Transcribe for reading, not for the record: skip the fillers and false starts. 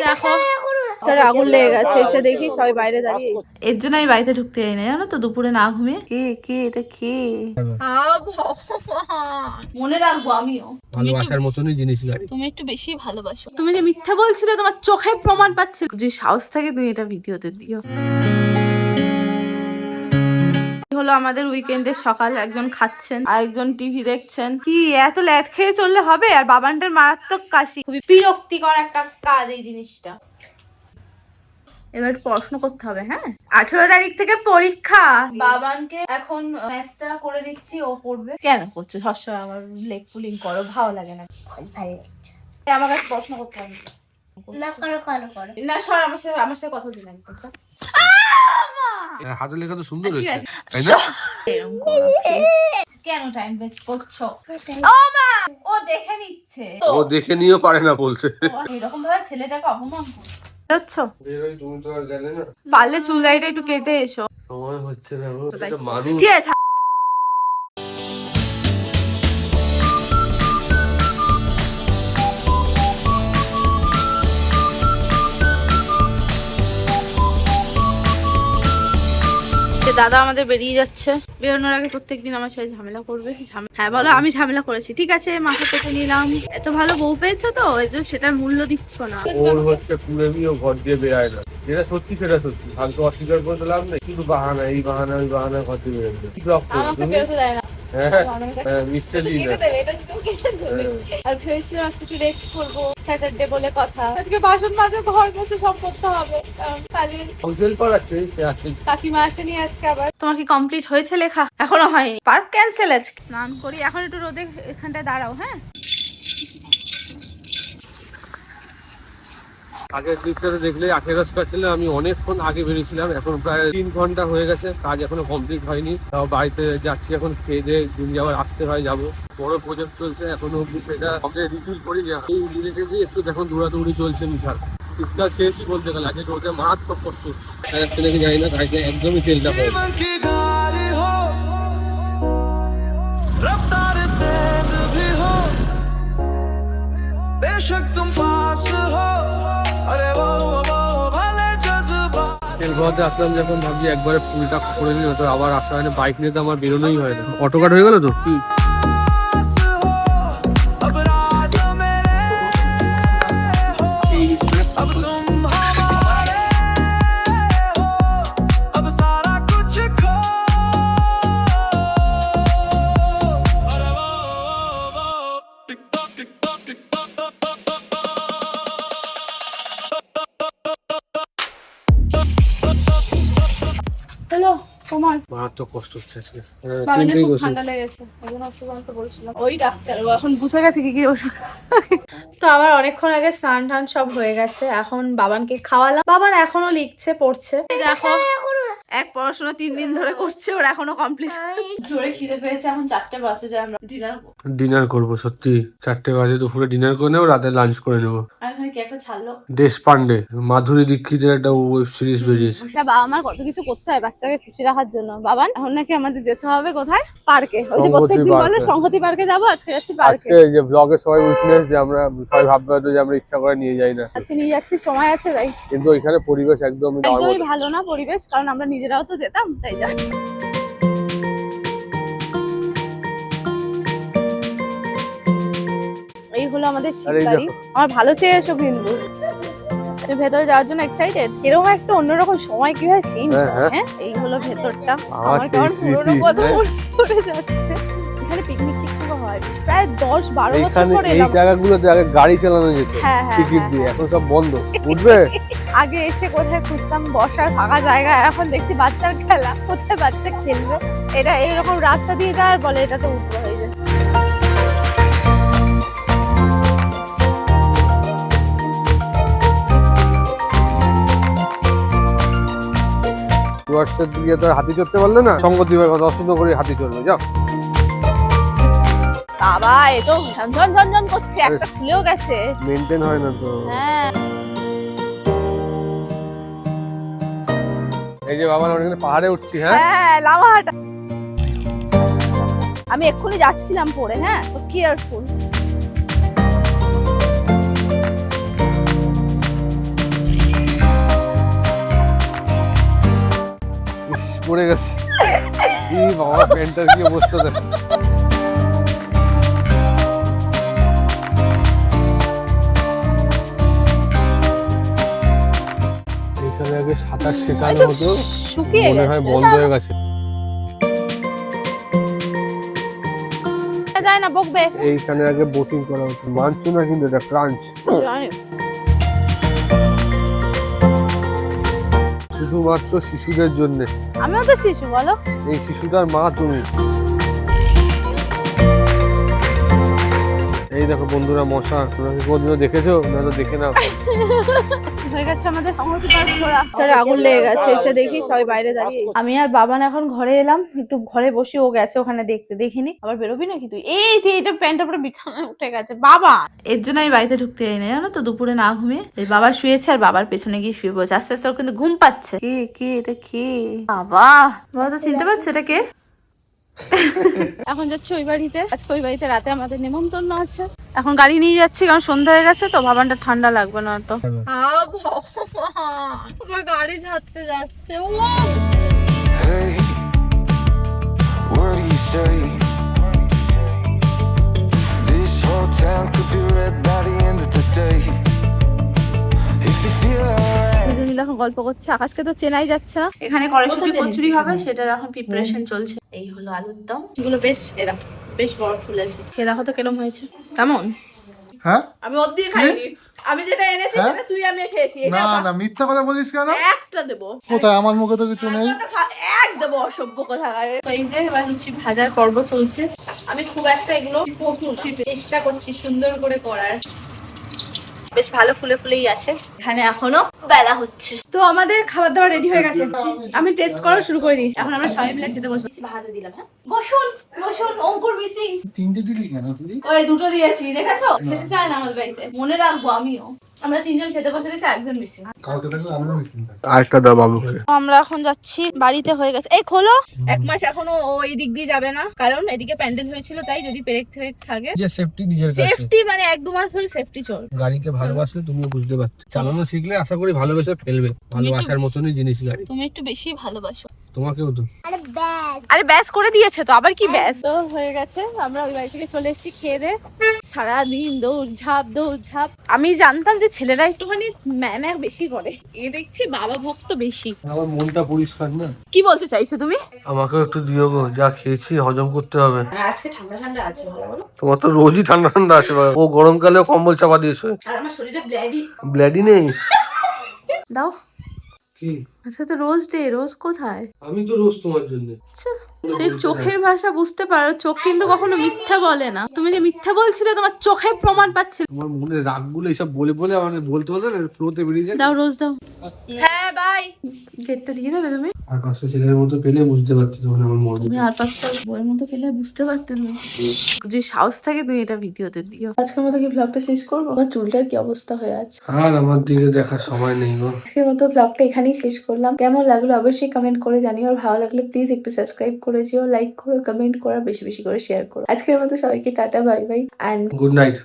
দেখো আগুন লেগে গেছে, এসে দেখি সবাই বাইরে দাঁড়িয়ে। এর জন্য আমি বাড়িতে ঢুকতে যাই না, জানো তো, দুপুরে না ঘুমিয়ে। কে কে এটা কে? মনে রাখবো আমিও। ভালোবাসার মতনই জিনিস গাড়ি। তুমি একটু বেশি ভালোবাসো। তুমি যে মিথ্যা বলছিলে তোমার চোখে প্রমাণ পাচ্ছিল। যদি সাহস থাকে তুমি এটা ভিডিওতে দিও। হলো আমাদের উইকেন্ডের সকাল, একজন খাচ্ছেন আর একজন টিভি দেখছেন। কি এত ল্যাট খেয়ে চললে হবে? আর বাবানটার মারাত্মক কাশি, খুবই বিরক্তিকর একটা কাজ এই জিনিসটা। এবার পড়াশোনা করতে হবে। হ্যাঁ, 18 তারিখ থেকে পরীক্ষা। বাবানকে এখন ম্যাথটা করে দিচ্ছি, ও পড়বে। কেন করছো সবসময় আমার লেগ পুলিং করো? ভালো লাগে না। আমার কাছে পড়াশোনা করতে হবে না। সর আমার সাথে কথা দিলাম। হাতের লেখা তো সুন্দর হয়েছে, তাই না? কেন টাইম ওয়েস্ট করছো? ও মা, ও দেখে নিচ্ছে। ও দেখে নিয়েও পারে না বলতে। এরকম ভাবে ছেলেটাকে অপমান করছো। তুমি তো আর গেলে না। পারলে চুল দাড়িটা একটু কেটে এসো। সময় হচ্ছে না, মানুষ। ঠিক আছে। দাদা আমাদের বেরিয়ে যাচ্ছে। বেরোনোর আগে প্রত্যেকদিন আমার সাথে ঝামেলা করবে। হ্যাঁ বলো, আমি ঝামেলা করেছি। ঠিক আছে, মাথা পেতে নিলাম। এত ভালো বউ পেয়েছো তো, এই যে সেটার মূল্য দিচ্ছ না। ওর হচ্ছে পুরেমিও ঘর দিয়ে বেরোয় না, যেটা সত্যি সেটা সত্যি। ভাগ্য অস্বীকার করতে লাভ নেই, শুধু বাহানা, এই বাহানা ওই বাহানা ঘর দিয়ে বেরোয় না। আমাকে বেরোতে দেয় না। নিশ্চয়ই আর ভেবেছিলাম আজকে একটু রেস্ট করবো, স্যাটারডে বলে কথা। আজকে বাসন মাজা, ঘর মুছে সব করতে হবে। কাকিমা আসেনি আজকে আবার। তোমার কি কমপ্লিট হয়েছে লেখা? এখনো হয়নি, পার্ক ক্যান্সেল আজকে। স্নান করি এখন, একটু রোদে এখানটায় দাঁড়াও। হ্যাঁ, আগের দিকটাতে দেখলে 18 কাটছিলাম, আমি অনেকক্ষণ আগে বেরিয়েছিলাম। এখন প্রায় 3 ঘন্টা হয়ে গেছে, কাজ এখনো কমপ্লিট হয়নি। তাও বাড়িতে যাচ্ছি এখন, খেয়ে দিয়ে দিন যাওয়ার আসতে হয়, যাবো। বড় প্রজেক্ট চলছে এখনো অব্দি, সেটা ওকে রিফিল করি না। এই দিনেকে দিয়ে একটু দেখুন দৌড়াদৌড়ি চলছে বিশাল। শীতকাল শেষই বলতে গেলে, আগে রোদে মারাত্মক কষ্ট হচ্ছে নাকি জানি না, গাড়িতে একদমই তেলটা হয়। তেল ভরাতে আসলাম যখন, ভাবছি একবারে ফুলটা করে নিল, তো আবার আসা হয় না। বাইক নিয়ে তো আমার বেরোনোই হয় না। অটো কাট হয়ে গেল তো। হ্যালো তোমার মারাত্মক কষ্ট হচ্ছে আজকে। ঠান্ডা লেগেছে, ওই ডাক্তার এখন বুঝে গেছে কি কি ওষুধ। তো আমার অনেকক্ষণ আগে স্নান টান সব হয়ে গেছে। এখন বাবানকে খাওয়ালাম। বাবান এখনো লিখছে, পড়ছে। দেখো, এক পড়াশোনা 3 দিন ধরে করছে, ওর এখনো কমপ্লিট। জোরে খিদে পেয়েছে, এখন 4টে বাজে, যে আমরা ডিনার করবো। সত্যি 4টে বাজে, দুপুরে ডিনার করে নেবো, রাতে লাঞ্চ করে নেবো। কি একটা ছাড়লো দেশপান্ডে, মাধুরী দীক্ষিতের একটা ওয়েব সিরিজ বেরিয়েছে। বাবা আমার কত কিছু করতে হয় বাচ্চাকে খুশি রাখার জন্য। বাবান এখন নাকি আমাদের যেতে হবে কোথায়? পার্কে। সংহতি পার্কে যাবো। আজকে যাচ্ছি পার্কে। আজকে যে ব্লগে সবাই উইটনেস, যে আমরা সবাই ভাববে হয়তো যে আমরা ইচ্ছা করে নিয়ে যাই না। আজকে নিয়ে যাচ্ছি, সময় আছে তাই। কিন্তু ওইখানে পরিবেশ একদমই ভালো না পরিবেশ, কারণ আমরা নিজেরাও তো যেতাম, তাই যাই। এই হলো আমাদের শীতকারি। আমার ভালো চেয়েছো কিন্তু। তুমি ভেতরে যাওয়ার জন্য এক্সাইটেড? এরকম একটা অন্যরকম সময় কিভাবে চেঞ্জ হয়। হ্যাঁ, এই হলো ভেতরটা। আমার কেমন পুরোনো কথা মনে পড়ে যাচ্ছে। এখানে পিকনিক টিকনিক হয় প্রায় 10-12 বছর পরে। এই জায়গাগুলোতে আগে গাড়ি চালানো যেত টিকিট দিয়ে, এখন সব বন্ধ। উঠবে আগে এসে কোথায় খুঁজতাম বসার ফাঁকা জায়গা, এখন দেখছি বাচ্চার খেলা, কোথায় বাচ্চা খেলবে। এটা এইরকম রাস্তা দিয়ে যায় আর বলে এটাতে উঠবো হয়ে যায়। ডুয়ার্সের দিকে তো হাতি চড়তে পারলে না, সংগতি কথা অশুদ্ধ করে হাতি চড়বে। যাও বাবা, এ তো ঝনঝন ঝনঝন করছে, একটা খুলেও গেছে। মেইনটেইন হয় না তো। হ্যাঁ, এই যে বাবা, আমরা এখানে পাহাড়ে উঠছি। হ্যাঁ, লামাহাটা। আমি এক্ষুনি যাচ্ছিলাম পরে। হ্যাঁ, তো কেয়ারফুল। পড়ে গেছে। এই বাবা প্যান্টার কি অবস্থা দেখ। এখানে আগে সাঁতার শেখানো হতো, শুকিয়ে মনে হয় গেছে বন্ধ হয়ে গেছে। যায় না, বকবে। এইখানে আগে বোটিং করা হতো, মানছো না কিন্তু এটা ক্রাঞ্চ। শুধুমাত্র শিশুদের জন্য। আমিও তো শিশু, বলো। এই শিশুটার মা তুমি। এই দেখো বন্ধুরা মশা, তোমরা কি কোনদিনও দেখেছো? না তো দেখে নাও। হয়ে গেছে আমাদের সংহতি পার্ক ঘোরা। আগুন লেগে গেছে, এসে দেখি সবাই বাইরে দাঁড়িয়ে। আমি আর বাবান এখন ঘরে এলাম, একটু ঘরে বসে, ও গেছে ওখানে দেখতে, দেখিনি। আবার বেরোবি নাকি তুই? এই যে এটা প্যান্টটা পুরো বিছানায় উঠে গেছে বাবা। এর জন্য আমি বাড়িতে ঢুকতে যাই না, জানো তো, দুপুরে না ঘুমিয়ে। এই বাবা শুয়েছে আর বাবার পেছনে গিয়ে শুয়ে পড়েছে। আস্তে আস্তে ওর কিন্তু ঘুম পাচ্ছে। কে কে এটা কে? বাবা, বাবা তো চিনতে পারছে এটা কে। এখন যাচ্ছি ওই বাড়িতে, আজকে ওই বাড়িতে রাতে আমাদের নেমন্তন্ন আছে। এখন গাড়ি নিয়ে যাচ্ছি কারণ সন্ধ্যা হয়ে গেছে তো, ভাবানটা ঠান্ডা লাগবে না তো। আমার গাড়ি ছাড়তে যাচ্ছে। Hey, what do you say? This whole town could be red by the end of the day. If you feel alright. দুজনে এখন গল্প করছে। আকাশকে তো চেনাই যাচ্ছে না। এখানে কড়াইশুঁটি কচুরি হবে, সেটার এখন প্রিপারেশন চলছে। এই হলো আলুর দম, এগুলো বেশ বেশ বড় ফুলেছে। খেয়ে দেখো তো কেমন হয়েছে। কেমন? হ্যাঁ আমি ওর দিয়ে খাইনি, আমি যেটা এনেছি সেটা তুই আমি খেয়েছি। না না মিথ্যা কথা বলিস কেন? একটা দেবো কোথায়? আমার মুখে তো কিছু নেই। এক দেবো, অসভ্য কোথাকারে। তো এই যে এবার লুচি ভাজার পর্ব চলছে। আমি খুব একটা এগুলো করছি, চেষ্টা করছি সুন্দর করে করার। বেশ ভালো ফুলে ফুলেই আছে। এখানে এখনো বেলা হচ্ছে। তো আমাদের খাবার দাবার রেডি হয়ে গেছে, আমি টেস্ট করা শুরু করে দিয়েছি। এখন আমরা সবাই মিলে খেতে বসেছি। ভাতে দিলাম। হ্যাঁ বসুন বসুন, অঙ্কুর মিসিং। তিনটে দিলি কেন তুই? ওই দুটো দিয়েছি, দেখেছো? খেতে চায় না আমাদের বাড়িতে, মনে রাখবো। আমিও, আমরা তিনজন খেতে বসে গেছি, একজন মিসিং। কালকে থাকলে আমিও মিসিং থাকি। আরেকটা দাও বাবুকে। আমরা এখন যাচ্ছি বাড়িতে, হয়ে গেছে। এই খোলো। 1 মাস এখনো ও এই দিক দিয়ে যাবে না, কারণ এদিকে প্যান্ডেল হয়েছিল, তাই যদি পেরেক টেরেক থাকে। যে সেফটি নিজের কাছে। সেফটি মানে 1-2 মাস ধরে সেফটি চল। গাড়িকে ভালোবাসলে তুমিও বুঝতে পারছো, চালানো শিখলে আশা করি ভালোবেসে ফেলবে। ভালোবাসার মতনই জিনিস গাড়ি। তুমি একটু বেশি ভালোবাসো। তোমাকেও তো। আরে ব্যাস করে দিয়েছে তো, আবার কি ব্যাস? তো হয়ে গেছে, আমরা ওই বাড়ি থেকে চলে এসেছি খেয়ে দে। সারাদিন দৌড় ঝাপ। আমি জানতাম যে ছেলেরা একটুখানি ম্যাম বেশি করে, এ দেখছি বাবা ভক্ত বেশি। আমার মনটা পরিষ্কার না। কি বলতে চাইছো তুমি? আমাকেও একটু দিও গো, যা খেয়েছি হজম করতে হবে। আজকে ঠান্ডা ঠান্ডা আছে, বলো। তোমার তো রোজই ঠান্ডা ঠান্ডা আছে, ও গরমকালেও কম্বল চাপা দিয়েছো। আর আমার শরীরে ব্ল্যাডি নেই। দাও। কি? আচ্ছা, তো রোজ ডে, রোজ কোথায়? আমি তো রোজ তোমার জন্য। সেই চোখের ভাষা বুঝতে পারো, চোখ কিন্তু কখনো মিথ্যা বলে না। তুমি যে মিথ্যা বলছিলে, তোমার চোখে প্রমাণ পাচ্ছিল। তোমার মনে রাগগুলো এসব বলে বলে আমাকে বলতে বলতে ফ্লোতে বেরিয়ে যায়। দাও, রোজ দাও। হ্যাঁ বাই। গেটটা দিয়ে দেবে তুমি? আর 5টা ছেলের মতো পেলে বুঝতে পারছি তখন আমার মন। তুমি আর 5টা বইয়ের মতো পেলে বুঝতে পারতে না। যদি সাহস থাকে তুমি এটা ভিডিওতে দিও। আজকের মতো কি ভ্লগটা শেষ করবো? আমার চুলটার কি অবস্থা হয়ে আছে। আর আমার দিকে দেখার সময় নেই গো। আজকের মতো ভ্লগটা এখানেই শেষ করলাম। কেমন লাগলো অবশ্যই কমেন্ট করে জানিও, আর ভালো লাগলে প্লিজ একটু সাবস্ক্রাইব করে যেও, লাইক করো, কমেন্ট করো, বেশি বেশি করে শেয়ার করো। আজকের মতো সবাইকে tata, bye bye, and good night.